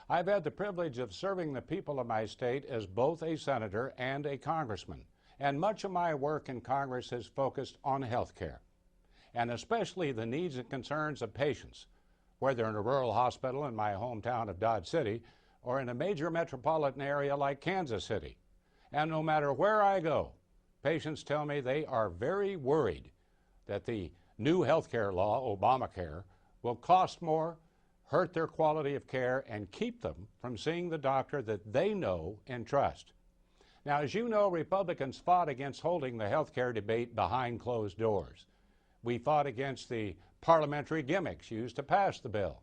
I've had the privilege of serving the people of my state as both a senator and a congressman, and much of my work in Congress has focused on health care, and especially the needs and concerns of patients, whether in a rural hospital in my hometown of Dodge City or in a major metropolitan area like Kansas City. And no matter where I go, patients tell me they are very worried that the new health care law, Obamacare, will cost more, hurt their quality of care, and keep them from seeing the doctor that they know and trust. Now, as you know, Republicans fought against holding the health care debate behind closed doors. We fought against the parliamentary gimmicks used to pass the bill,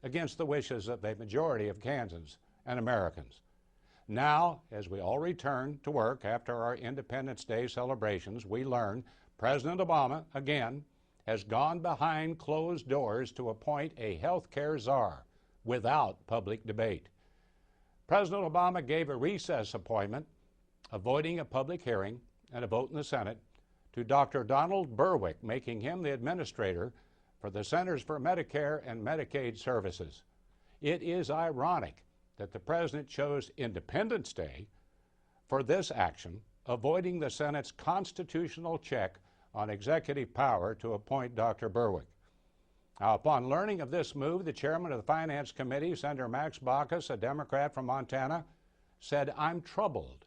against the wishes of the majority of Kansans and Americans. Now, as we all return to work after our Independence Day celebrations, we learn President Obama, again, has gone behind closed doors to appoint a health care czar without public debate. President Obama gave a recess appointment, avoiding a public hearing and a vote in the Senate, to Dr. Donald Berwick, making him the administrator for the Centers for Medicare and Medicaid Services. It is ironic that the president chose Independence Day for this action, avoiding the Senate's constitutional check on executive power to appoint Dr. Berwick. Now, upon learning of this move, the chairman of the Finance Committee, Senator Max Baucus, a Democrat from Montana, said, "I'm troubled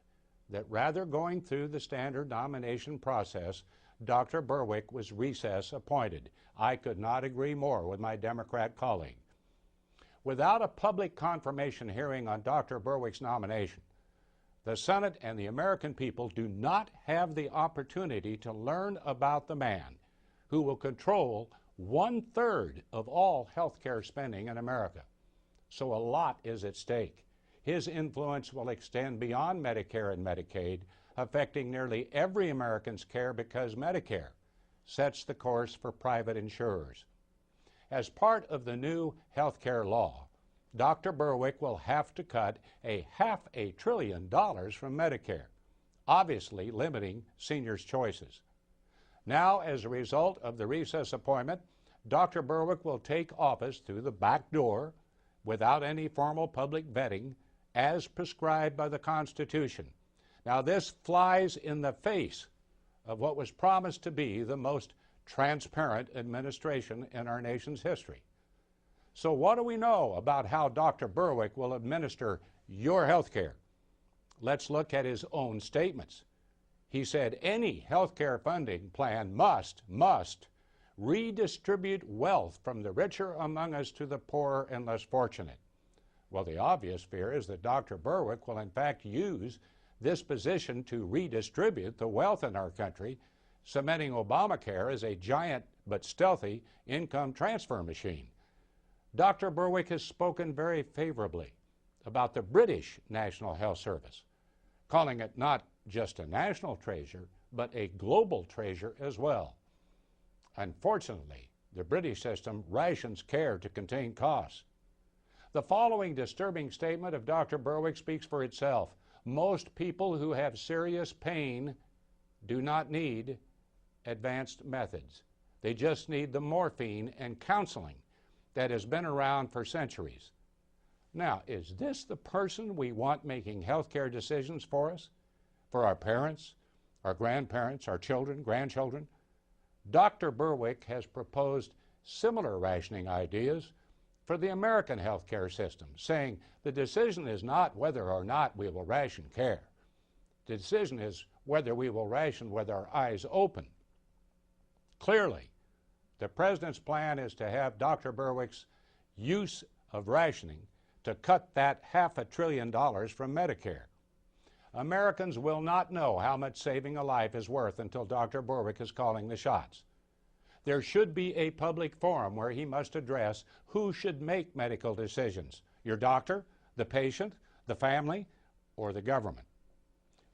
that rather going through the standard nomination process, Dr. Berwick was recess appointed. I could not agree more with my Democrat colleague." Without a public confirmation hearing on Dr. Berwick's nomination, the Senate and the American people do not have the opportunity to learn about the man who will control 1/3 of all health care spending in America. So a lot is at stake. His influence will extend beyond Medicare and Medicaid, affecting nearly every American's care because Medicare sets the course for private insurers. As part of the new health care law, Dr. Berwick will have to cut $500 billion from Medicare, obviously limiting seniors' choices. Now, as a result of the recess appointment, Dr. Berwick will take office through the back door without any formal public vetting as prescribed by the Constitution. Now, this flies in the face of what was promised to be the most transparent administration in our nation's history. So what do we know about how Dr. Berwick will administer your health care? Let's look at his own statements. He said any health care funding plan must redistribute wealth from the richer among us to the poorer and less fortunate. Well, the obvious fear is that Dr. Berwick will in fact use this position to redistribute the wealth in our country, cementing Obamacare as a giant but stealthy income transfer machine. Dr. Berwick has spoken very favorably about the British National Health Service, calling it not just a national treasure, but a global treasure as well. Unfortunately, the British system rations care to contain costs. The following disturbing statement of Dr. Berwick speaks for itself. Most people who have serious pain do not need advanced methods. They just need the morphine and counseling that has been around for centuries. Now, is this the person we want making health care decisions for us? For our parents, our grandparents, our children, grandchildren? Dr. Berwick has proposed similar rationing ideas for the American health care system, saying the decision is not whether or not we will ration care. The decision is whether we will ration with our eyes open. Clearly, the president's plan is to have Dr. Berwick's use of rationing to cut that $500 billion from Medicare. Americans will not know how much saving a life is worth until Dr. Berwick is calling the shots. There should be a public forum where he must address who should make medical decisions, your doctor, the patient, the family, or the government.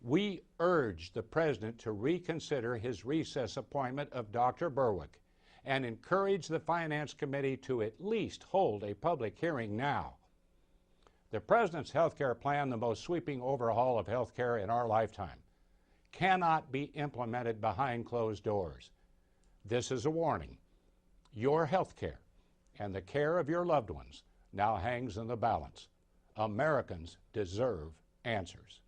We urge the president to reconsider his recess appointment of Dr. Berwick and encourage the Finance Committee to at least hold a public hearing now. The president's health care plan, the most sweeping overhaul of health care in our lifetime, cannot be implemented behind closed doors. This is a warning. Your health care and the care of your loved ones now hangs in the balance. Americans deserve answers.